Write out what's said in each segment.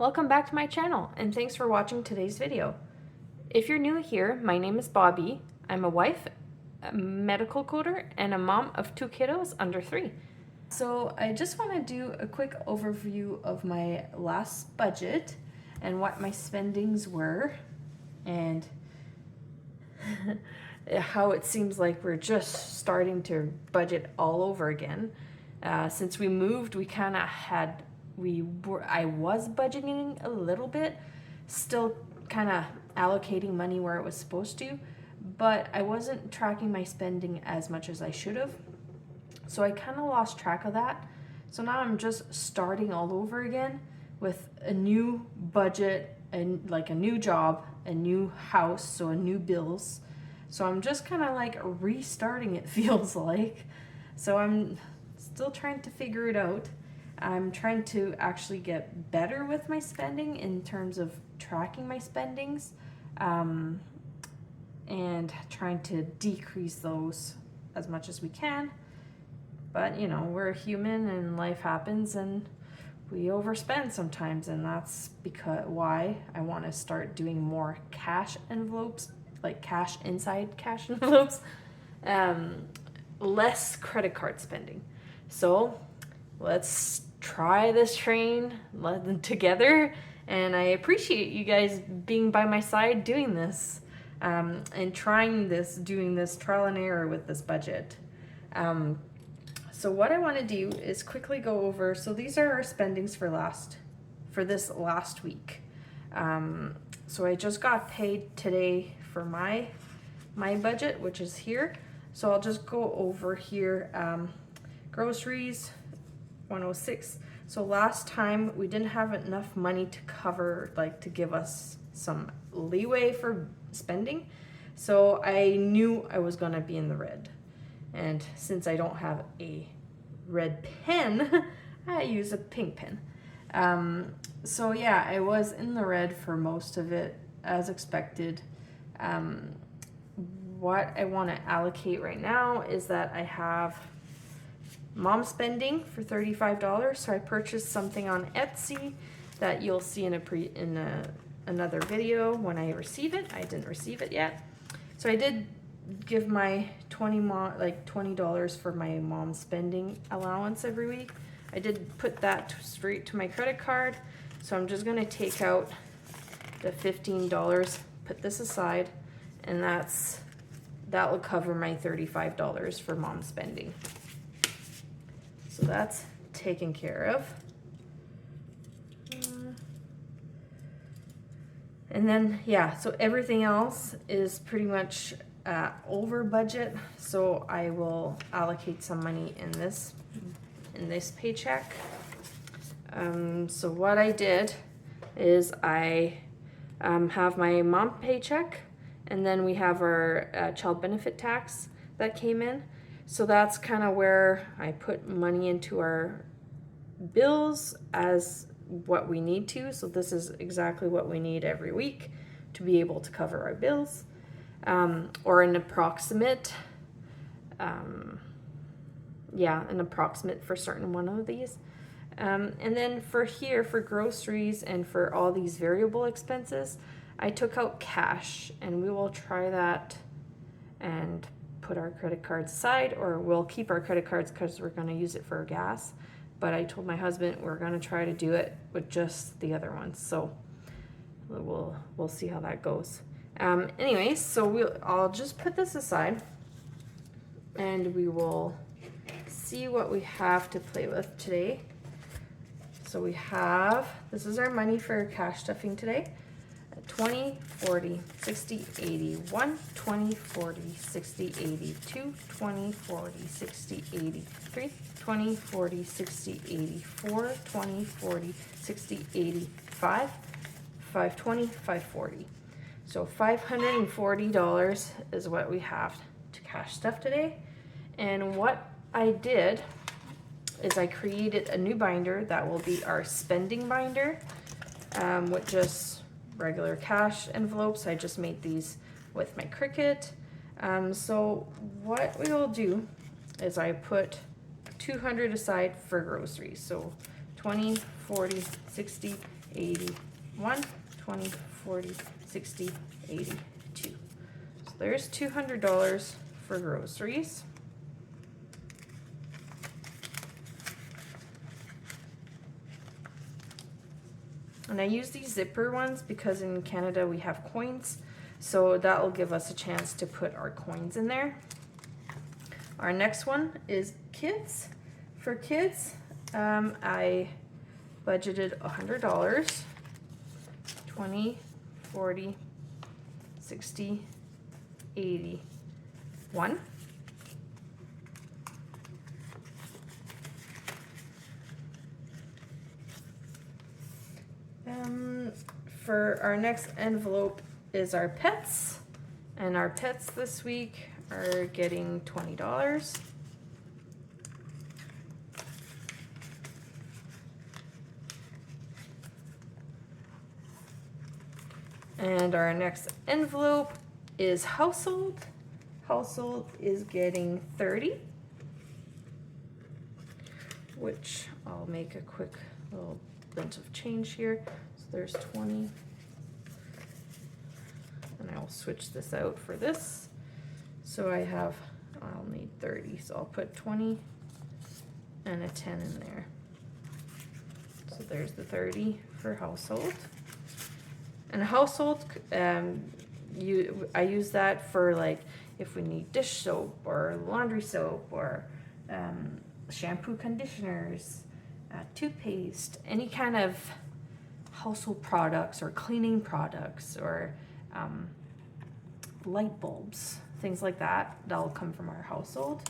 Welcome back to my channel and thanks for watching today's video. If you're new here, my name is Bobby. I'm a wife, a medical coder, and a mom of 2 kiddos under 3. So I just want to do a quick overview of my last budget and what my spendings were and how it seems like we're just starting to budget all over again. Since we moved, we kind of had I was budgeting a little bit, still kind of allocating money where it was supposed to, but I wasn't tracking my spending as much as I should have. So I kind of lost track of that. So now I'm just starting all over again with a new budget and like a new job, a new house, so a new bills. So I'm just kind of like restarting, it feels like. So I'm still trying to figure it out. I'm trying to actually get better with my spending in terms of tracking my spendings, and trying to decrease those as much as we can. But you know, we're human and life happens and we overspend sometimes, and that's because why I want to start doing more cash envelopes, like cash inside cash envelopes, less credit card spending. So let's try this train together, and I appreciate you guys being by my side doing this, and doing this trial and error with this budget. So what I want to do is quickly go over, so these are our spendings for this last week. So I just got paid today for my budget, which is here. So I'll just go over here. Groceries, 106. So last time we didn't have enough money to cover, like to give us some leeway for spending. So I knew I was gonna be in the red. And since I don't have a red pen, I use a pink pen. So yeah, I was in the red for most of it, as expected. What I want to allocate right now is that I have mom spending for $35. So I purchased something on Etsy that you'll see in another video when I receive it. I didn't receive it yet. So I did give my $20 for my mom's spending allowance every week. I did put that straight to my credit card. So I'm just gonna take out the $15, put this aside, and that will cover my $35 for mom spending. So that's taken care of. And then, yeah, so everything else is pretty much over budget. So I will allocate some money in this paycheck. So what I did is I have my mom paycheck, and then we have our child benefit tax that came in. So that's kind of where I put money into our bills as what we need to. So this is exactly what we need every week to be able to cover our bills, or an approximate, an approximate for certain one of these. And then for groceries and for all these variable expenses, I took out cash, and we will try that and put our credit cards aside, or we'll keep our credit cards because we're going to use it for gas. But I told my husband we're going to try to do it with just the other ones. So we'll see how that goes. Anyways, so I'll just put this aside, and we will see what we have to play with today. So this is our money for cash stuffing today. 20, 40, 60, 80, 1, 20, 40, 60, 80, 2, 20, 40, 60, 80, 3, 20, 40, 60, 80, 4, 20, 40, 60, 80, 5, 520, 540. So $540 is what we have to cash stuff today. And what I did is I created a new binder that will be our spending binder, with just regular cash envelopes. I just made these with my Cricut. So what we will do is I put $200 aside for groceries. So 20, 40, 60, 81, 20, 40, 60, 82. So there's $200 for groceries. And I use these zipper ones because in Canada we have coins, so that will give us a chance to put our coins in there. Our next one is kids. For kids, I budgeted $100, 20, 40, 60, 81. For our next envelope is our pets, and our pets this week are getting $20. And our next envelope is household. Household is getting 30, which I'll make a quick little bunch of change here. So there's 20. And I'll switch this out for this. So I'll need 30. So I'll put 20 and a 10 in there. So there's the 30 for household. And household, I use that for like if we need dish soap or laundry soap or shampoo, conditioners, toothpaste, any kind of household products or cleaning products or light bulbs, things like that. That'll come from our household.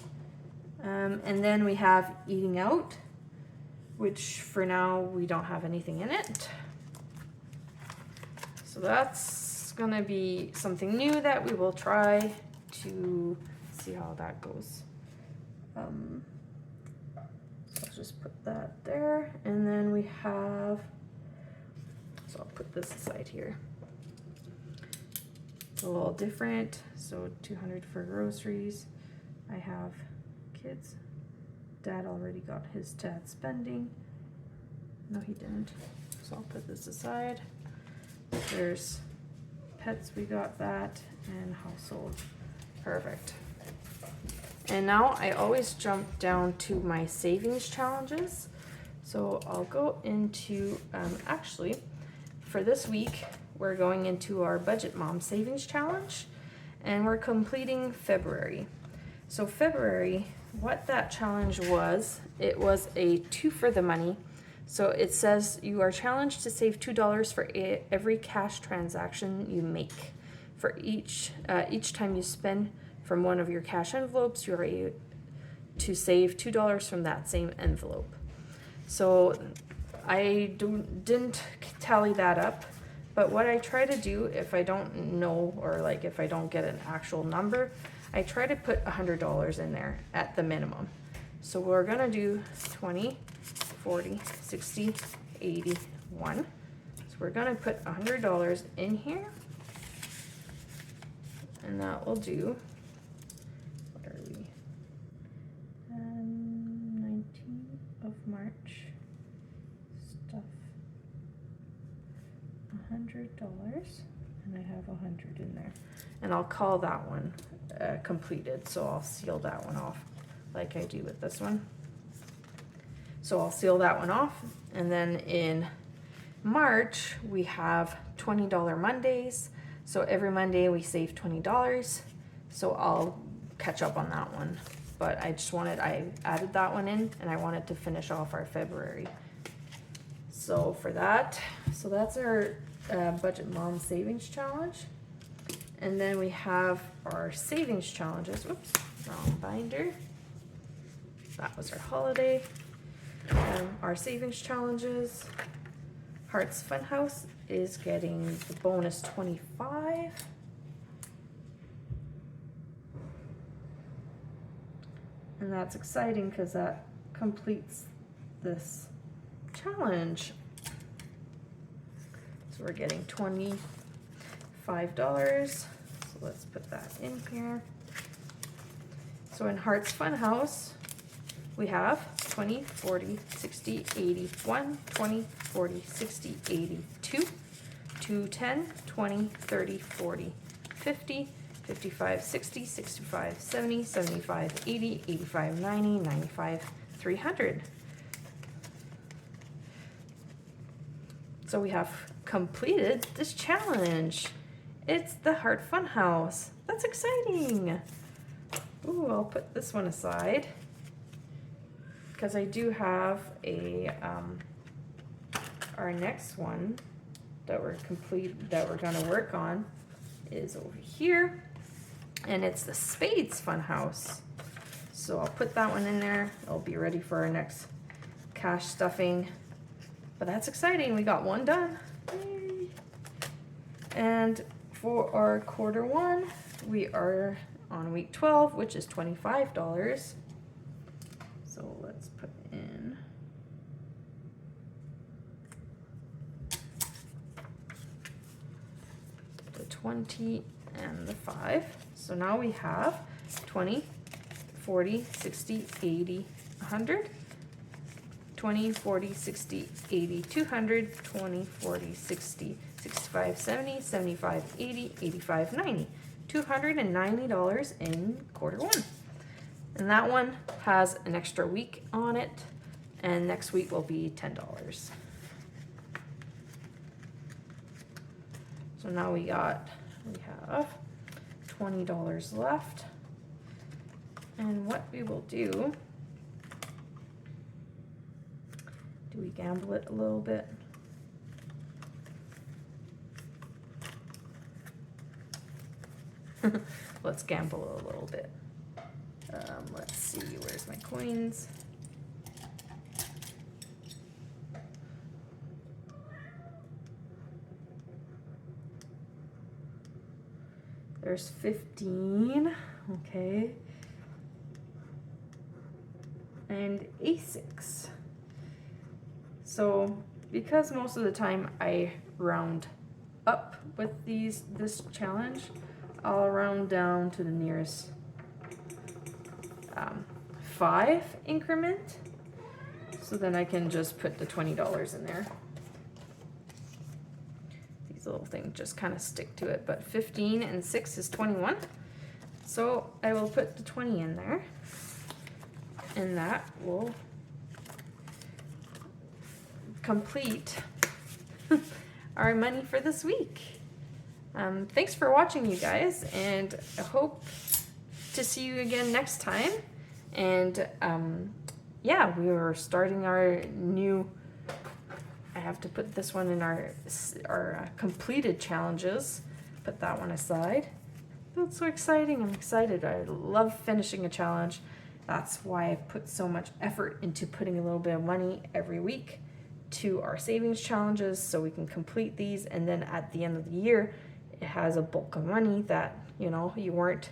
And then we have eating out, which for now we don't have anything in it. So that's gonna be something new that we will try to see how that goes. So I'll just put that there, and then we have, so I'll put this aside here. It's a little different, so 200 for groceries. I have kids. Dad already got his dad spending. No, he didn't. So I'll put this aside. There's pets, we got that, and household. Perfect. And now I always jump down to my savings challenges. So I'll go into, actually, for this week, we're going into our Budget Mom Savings Challenge, and we're completing February. So February, what that challenge was, it was a 2 for the money. So it says you are challenged to save $2 for every cash transaction you make. For each time you spend from one of your cash envelopes, you are able to save $2 from that same envelope. So I didn't tally that up, but what I try to do if I don't know, or like if I don't get an actual number, I try to put $100 in there at the minimum. So we're gonna do 20, 40, 60, 81. So we're gonna put $100 in here, and that will do, what are we, 19th of March, stuff, $100, and I have 100 in there. And I'll call that one completed, so I'll seal that one off like I do with this one. So I'll seal that one off, and then in March we have $20 Mondays. So every Monday we save $20. So I'll catch up on that one. But I added that one in, and I wanted to finish off our February. So for that, so that's our Budget Mom Savings Challenge. And then we have our savings challenges. Whoops, wrong binder. That was our holiday. Our savings challenges. Hearts Funhouse is getting the bonus 25. And that's exciting because that completes this challenge. So we're getting $25. So let's put that in here. So in Hearts Funhouse, we have 20, 40, 60, 80, 1, 20, 40, 60, 80, 2, 10, 20, 30, 40, 50, 55, 60, 65, 70, 75, 80, 85, 90, 95, 300. So we have completed this challenge. It's the Heart Fun House. That's exciting. Ooh, I'll put this one aside because I do have a our next one that we're going to work on is over here, and it's the Spades Fun House. So I'll put that one in there. It'll be ready for our next cash stuffing. But that's exciting. We got one done. Yay. And for our quarter one, we are on week 12, which is $25. So let's put in the 20 and the 5. So now we have 20, 40, 60, 80, 100. 20, 40, 60, 80, 200, 20, 40, 60, 65, 70, 75, 80, 85, 90. $290 in quarter one. And that one has an extra week on it, and next week will be $10. So now we have $20 left. And what we will do we gamble it a little bit? Let's gamble a little bit. Let's see, where's my coins? There's 15, okay. And a6. So because most of the time I round up with this challenge, I'll round down to the nearest 5 increment. So then I can just put the $20 in there. These little things just kind of stick to it, but 15 and 6 is 21. So I will put the 20 in there, and that will complete our money for this week. Thanks for watching, you guys, and I hope to see you again next time. And yeah, we are starting our new, I have to put this one in our completed challenges, put that one aside. That's so exciting. I'm excited. I love finishing a challenge. That's why I put so much effort into putting a little bit of money every week to our savings challenges so we can complete these, and then at the end of the year it has a bulk of money that, you know, you weren't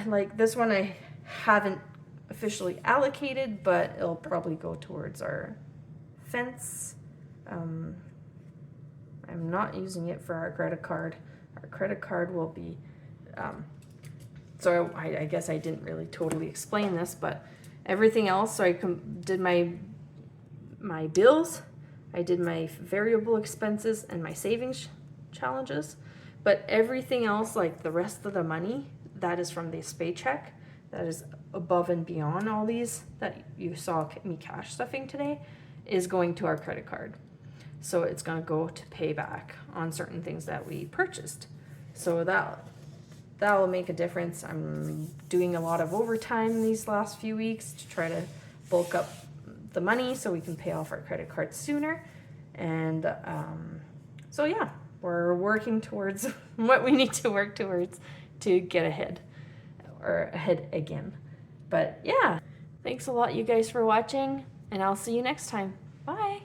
like this one I haven't officially allocated, but it'll probably go towards our fence. I'm not using it for our credit card. Our credit card will be so I guess I didn't really totally explain this, but everything else, so I did my bills, I did my variable expenses and my savings challenges, but everything else, like the rest of the money, that is from this paycheck, that is above and beyond all these that you saw me cash stuffing today, is going to our credit card. So it's going to go to pay back on certain things that we purchased. So that will make a difference. I'm doing a lot of overtime these last few weeks to try to bulk up the money so we can pay off our credit card sooner. And so yeah, we're working towards what we need to work towards to get ahead again. But yeah, thanks a lot, you guys, for watching, and I'll see you next time. Bye.